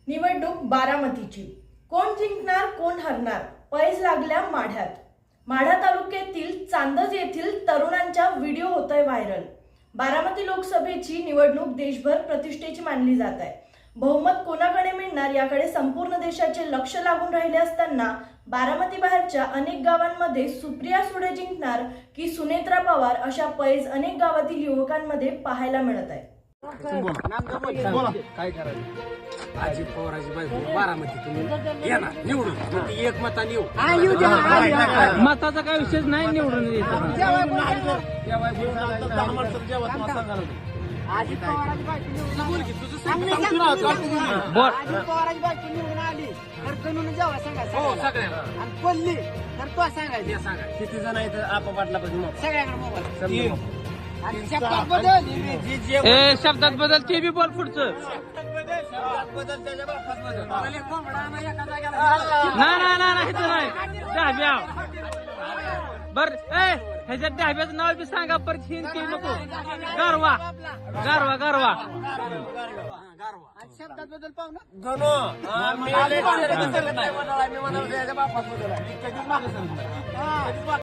निवडणूक बारामतीची. कोण जिंकणार कोण हरणार, पैज लागल्या माढ्यात. माढा तालुक्यातील चांदज येथील तरुणांचा व्हिडिओ होतोय व्हायरल. बारामती लोकसभेची निवडणूक देशभर प्रतिष्ठेची मानली जात आहे. बहुमत कोणाकडे मिळणार याकडे संपूर्ण देशाचे लक्ष लागून राहिले असताना बारामती बाहेरच्या अनेक गावांमध्ये सुप्रिया सुळे जिंकणार की सुनेत्रा पवार अशा पैज अनेक गावातील युवकांमध्ये पाहायला मिळत आहे. काय करायचं अजित पवाराची बायको बारामती तुम्ही येणार निवडून एक मताने येऊ. मताचा काय विषय नाही, निवडून अजित पवाराची बायको निवडून आली तर कणून जेव्हा सांगायचं आणि पडली तर तो सांगायचं. किती जण आहेत आपापटला सगळ्यांकडे मोबाईल आणि शब्दात बदल शब्दात बदल ते बी बोल पुढचं. नाही डाब्या बर ह्याच्यात डाब्याचं नाव बी सांगा परत हिंदी नको. गारवा गारवा गारवा शब्दात बदल पाहू ना.